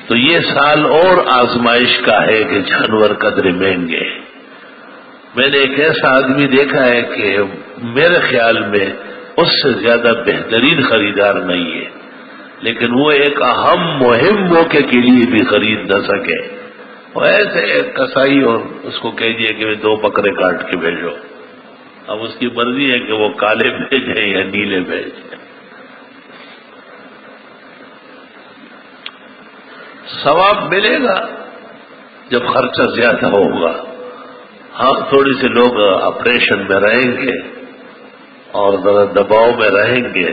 تو یہ سال اور آزمائش کا ہے کہ جانور قدرے مہنگے. میں نے ایک ایسا آدمی دیکھا ہے کہ میرے خیال میں اس سے زیادہ بہترین خریدار نہیں ہے، لیکن وہ ایک اہم مہم موقع کے لیے بھی خرید نہ سکے. وہ ایسے کسائی اور اس کو کہیے کہ 2 بکرے کاٹ کے بھیجو، اب اس کی مرضی ہے کہ وہ کالے بھیجیں یا نیلے بھیجیں. ثواب ملے گا جب خرچہ زیادہ ہوگا. ہاں تھوڑی سے لوگ آپریشن میں رہیں گے اور ذرا دباؤ میں رہیں گے.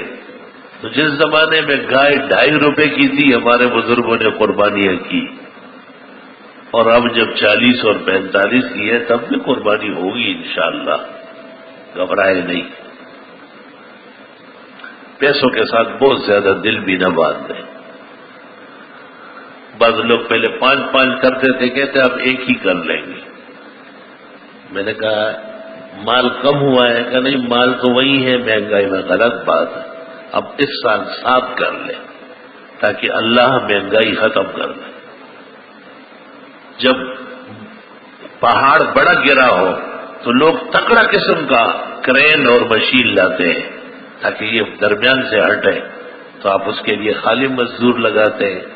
تو جس زمانے میں گائے 2.5 روپے کی تھی ہمارے بزرگوں نے قربانیاں کی، اور اب جب 40 اور 45 کی ہے تب بھی قربانی ہوگی انشاءاللہ. گھبرائے نہیں. پیسوں کے ساتھ بہت زیادہ دل بھی نہ باندھ دیں. بعض لوگ پہلے 5 کرتے تھے، کہتے اب 1 ہی کر لیں گے. میں نے کہا مال کم ہوا ہے؟ کہ نہیں، مال تو وہی ہے، مہنگائی میں. غلط بات ہے. اب اس سال 7 کر لیں تاکہ اللہ مہنگائی ختم کر دے. جب پہاڑ بڑا گرا ہو تو لوگ تکڑا قسم کا کرین اور مشین لاتے ہیں تاکہ یہ درمیان سے ہٹے، تو آپ اس کے لیے خالی مزدور لگاتے ہیں.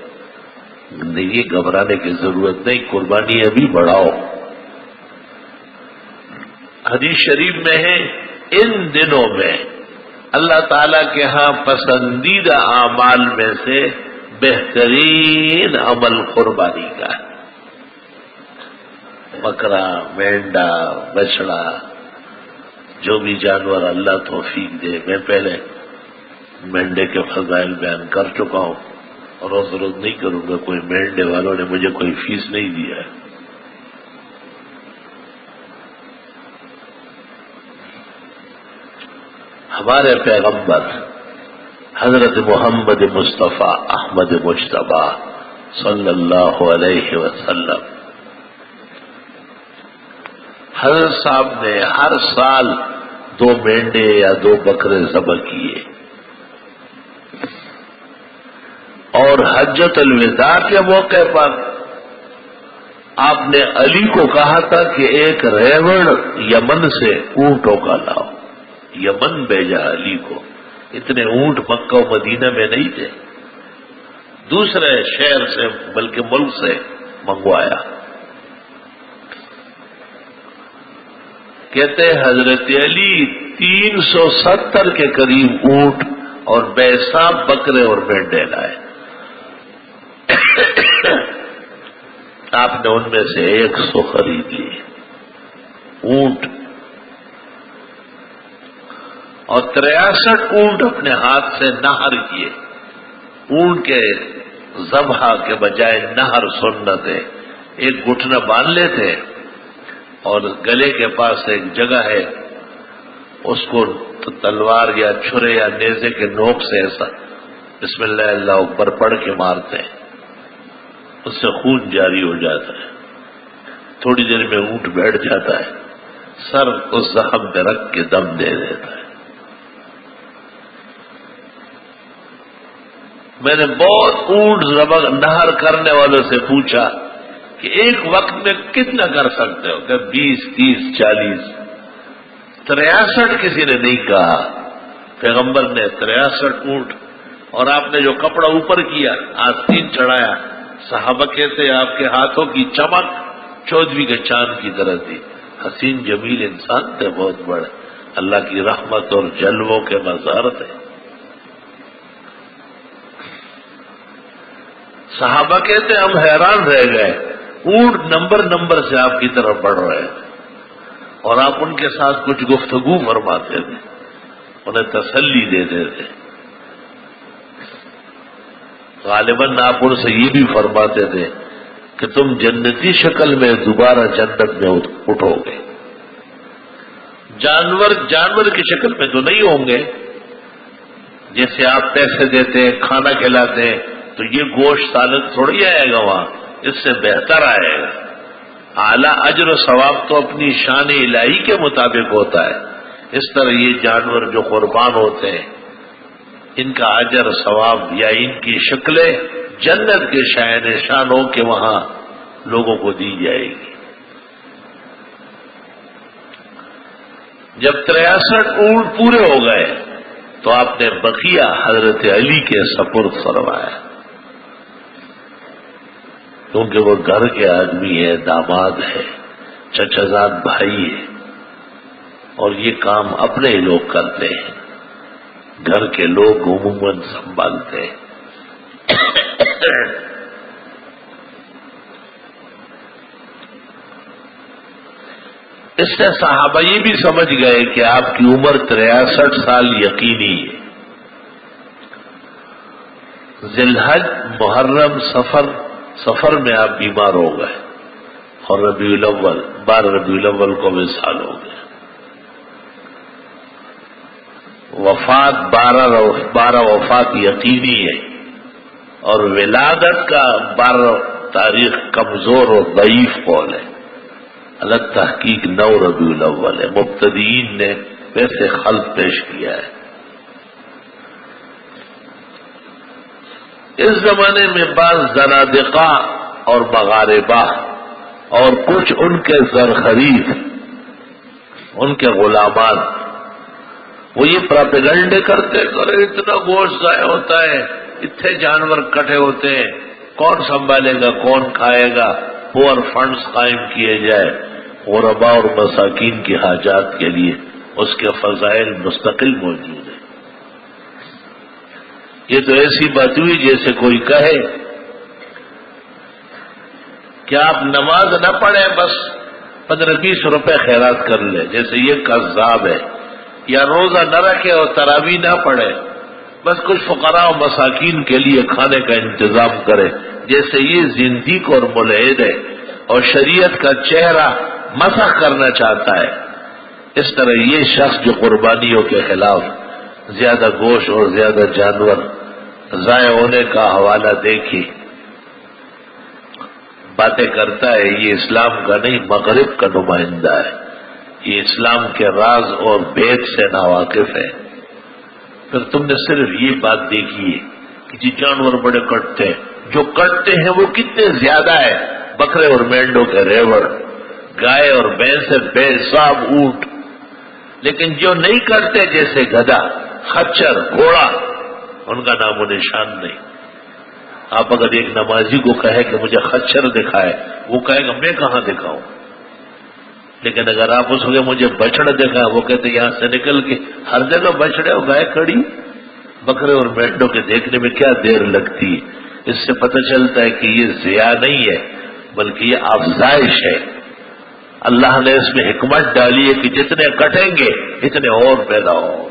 یہ گھبرانے کی ضرورت نہیں، قربانی ابھی بڑھاؤ. حدیث شریف میں ہے ان دنوں میں اللہ تعالیٰ کے ہاں پسندیدہ اعمال میں سے بہترین عمل قربانی کا ہے. بکرا، مینڈا، بچڑا، جو بھی جانور اللہ توفیق دے. میں پہلے مینڈے کے فضائل بیان کر چکا ہوں اور ضرورت نہیں کروں گا. کوئی مینڈے والوں نے مجھے کوئی فیس نہیں دیا ہے. ہمارے پیغمبر حضرت محمد مصطفیٰ احمد مجتبیٰ صلی اللہ علیہ وسلم، حضرت صاحب نے ہر سال 2 مینڈے یا 2 بکرے ذبح کیے. اور حجۃ الوداع کے موقع پر آپ نے علی کو کہا تھا کہ ایک ریوڑ یمن سے اونٹوں کا لاؤ. یمن بھیجا علی کو. اتنے اونٹ مکہ و مدینہ میں نہیں تھے، دوسرے شہر سے بلکہ ملک سے منگوایا. کہتے حضرت علی 370 کے قریب اونٹ اور بیساب بکرے اور مینڈے لائے. آپ نے ان میں سے 100 خرید لیے اونٹ، اور 63 اونٹ اپنے ہاتھ سے نہر کیے. اونٹ کے ذبح کے بجائے نہر سنت ہے. ایک گھٹنا باندھ لیتے اور گلے کے پاس ایک جگہ ہے، اس کو تلوار یا چھرے یا نیزے کے نوک سے ایسا بسم اللہ اللہ اکبر پڑھ کے مارتے ہیں، اس سے خون جاری ہو جاتا ہے. تھوڑی دیر میں اونٹ بیٹھ جاتا ہے، سر اس زخم پہ رکھ کے دم دے دیتا ہے. میں نے بہت اونٹ ذبح نہر کرنے والوں سے پوچھا کہ ایک وقت میں کتنا کر سکتے ہو؟ کہ 20 30 40. 63 کسی نے نہیں کہا. پیغمبر نے 63 اونٹ، اور آپ نے جو کپڑا اوپر کیا، آستین چڑھایا. صحابہ کہتے آپ کے ہاتھوں کی چمک 14ویں کے چاند کی طرح تھی. حسین جمیل انسان تھے، بہت بڑے، اللہ کی رحمت اور جلووں کے مظہر تھے. صحابہ کہتے ہم حیران رہ گئے، اونٹ نمبر سے آپ کی طرف بڑھ رہے ہیں، اور آپ ان کے ساتھ کچھ گفتگو فرماتے تھے، انہیں تسلی دیتے تھے. غالباً آپ ان سے یہ بھی فرماتے تھے کہ تم جنتی شکل میں دوبارہ جنت میں اٹھو گے. جانور کی شکل میں تو نہیں ہوں گے. جیسے آپ پیسے دیتے ہیں، کھانا کھلاتے ہیں، تو یہ گوشت سالن تھوڑی آئے گا وہاں، اس سے بہتر آئے گا. اعلیٰ اجر و ثواب تو اپنی شان الہی کے مطابق ہوتا ہے. اس طرح یہ جانور جو قربان ہوتے ہیں ان کا اجر ثواب یا ان کی شکلیں جنت کے شائن نشان ہو کے وہاں لوگوں کو دی جائے گی. جب 63 اونٹ پورے ہو گئے تو آپ نے بقیہ حضرت علی کے سپرد فرمایا، کیونکہ وہ گھر کے آدمی ہے، داماد ہے، چچا زاد بھائی ہے، اور یہ کام اپنے ہی لوگ کرتے ہیں، گھر کے لوگ عموماً سنبھالتے ہیں. اس سے صحابہ یہ بھی سمجھ گئے کہ آپ کی عمر 63 سال یقینی ہے. ذی الحج، محرم، سفر میں آپ بیمار ہو گئے اور ربیع الاول 12 ربیع الاول کو وصال ہو گئے. وفات 12 وفات یقینی ہے، اور ولادت کا 12 تاریخ کمزور اور ضعیف قول ہے. الگ تحقیق 9 ربیع الاول ہے. مبتدئین نے ویسے خلط پیش کیا ہے. اس زمانے میں بعض زنادقہ اور مغاربہ اور کچھ ان کے زرخرید، ان کے غلامان، وہ یہ پراپیگنڈے کرتے اتنا گوشت ضائع ہوتا ہے، اتنے جانور کٹے ہوتے ہیں، کون سنبھالے گا، کون کھائے گا. پور فنڈز قائم کیے جائے غرباء اور مساکین کی حاجات کے لیے، اس کے فضائل مستقل موجود ہیں. یہ تو ایسی بات ہوئی جیسے کوئی کہے کہ آپ نماز نہ پڑھیں، بس 15-20 روپے خیرات کر لیں، جیسے یہ کذاب ہے. یا روزہ نہ رکھے اور تراویح نہ پڑھے، بس کچھ فقراء و مساکین کے لیے کھانے کا انتظام کرے، جیسے یہ زندیق اور ملحد ہے اور شریعت کا چہرہ مسخ کرنا چاہتا ہے. اس طرح یہ شخص جو قربانیوں کے خلاف زیادہ گوشت اور زیادہ جانور ضائع ہونے کا حوالہ دیکھی باتیں کرتا ہے، یہ اسلام کا نہیں مغرب کا نمائندہ ہے. یہ اسلام کے راز اور بید سے ناواقف ہے. پھر تم نے صرف یہ بات دیکھی ہے کہ جی جانور بڑے کٹتے ہیں، جو کٹتے ہیں وہ کتنے زیادہ ہے، بکرے اور مینڈوں کے ریوڑ، گائے اور بھینس بے حساب اونٹ. لیکن جو نہیں کرتے جیسے گدھا، خچر، گھوڑا، ان کا نام و نشان نہیں. آپ اگر ایک نمازی کو کہے کہ مجھے خچر دکھائے، وہ کہے گا میں کہاں دکھاؤں. لیکن اگر آپ اس کو مجھے بچڑا دکھائے، وہ کہتے یہاں سے نکل کے ہر جگہ بچڑے اور گائے کھڑی. بکرے اور مینڈوں کے دیکھنے میں کیا دیر لگتی ہے. اس سے پتہ چلتا ہے کہ یہ ضیاء نہیں ہے بلکہ یہ افزائش ہے. اللہ نے اس میں حکمت ڈالی ہے کہ جتنے کٹیں گے اتنے اور پیدا ہوں.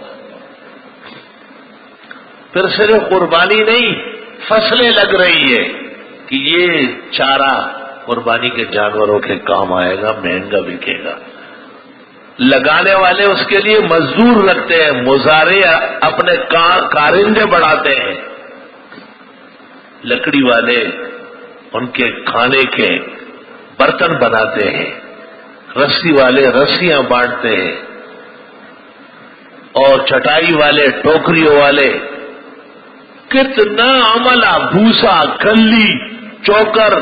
پھر صرف قربانی نہیں، فصلیں لگ رہی ہے کہ یہ چارہ قربانی کے جانوروں کے کام آئے گا، مہنگا بکے گا. لگانے والے اس کے لیے مزدور رکھتے ہیں، مزارع اپنے کارندے بڑھاتے ہیں. لکڑی والے ان کے کھانے کے برتن بناتے ہیں، رسی والے رسیاں بانٹتے ہیں، اور چٹائی والے، ٹوکریوں والے. کتنا عملہ، بھوسا، کلی، چوکر،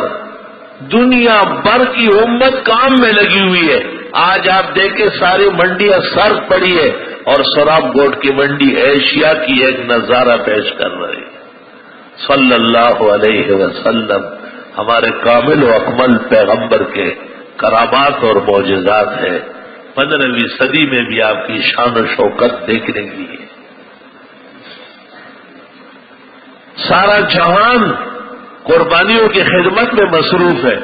دنیا بھر کی امت کام میں لگی ہوئی ہے. آج آپ دیکھیں ساری منڈیاں سر پڑی ہے اور سراب گوٹ کی منڈی ایشیا کی ایک نظارہ پیش کر رہی. صلی اللہ علیہ وسلم ہمارے کامل و اکمل پیغمبر کے کرامات اور معجزات ہیں. 15ویں صدی میں بھی آپ کی شان و شوکت دیکھنے کی ہے. سارا جہان قربانیوں کی خدمت میں مصروف ہے،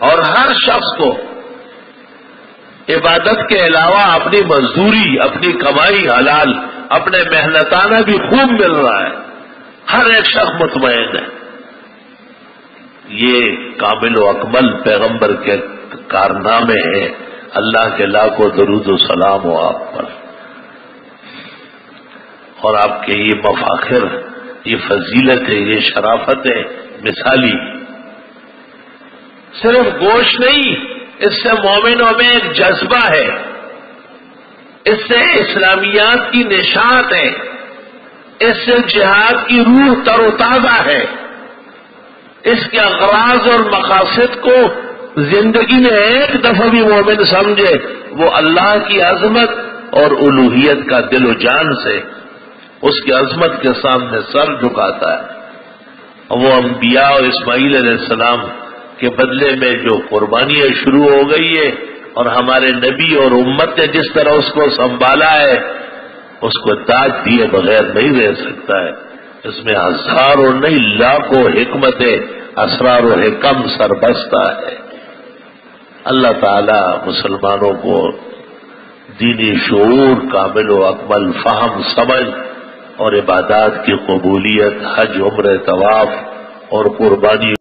اور ہر شخص کو عبادت کے علاوہ اپنی مزدوری، اپنی کمائی حلال، اپنے محنتانہ بھی خوب مل رہا ہے. ہر ایک شخص مطمئن ہے. یہ کامل و اکمل پیغمبر کے کارنامے ہیں. اللہ کے لاکھوں درود و سلام ہو آپ پر، اور آپ کے یہ مفاخر، یہ فضیلت ہے، یہ شرافت ہے مثالی. صرف گوشت نہیں، اس سے مومنوں میں ایک جذبہ ہے، اس سے اسلامیات کی نشاط ہے، اس سے جہاد کی روح تر و تازہ ہے، اس کے اغراض اور مقاصد کو زندگی میں ایک دفعہ بھی مومن سمجھے، وہ اللہ کی عظمت اور الوہیت کا دل و جان سے اس کی عظمت کے سامنے سر جھکاتا ہے۔ وہ انبیاء اور اسماعیل علیہ السلام کے بدلے میں جو قربانیاں شروع ہو گئی ہے اور ہمارے نبی اور امت نے جس طرح اس کو سنبھالا ہے، اس کو تاج دیے بغیر نہیں رہ سکتا ہے۔ اس میں ہزاروں نہیں لاکھوں حکمتیں، اسرار و حکم سربستہ ہے۔ اللہ تعالی مسلمانوں کو دینی شعور، کامل و اکمل فہم، سمجھ اور عبادات کی قبولیت، حج، عمرہ، طواف اور قربانی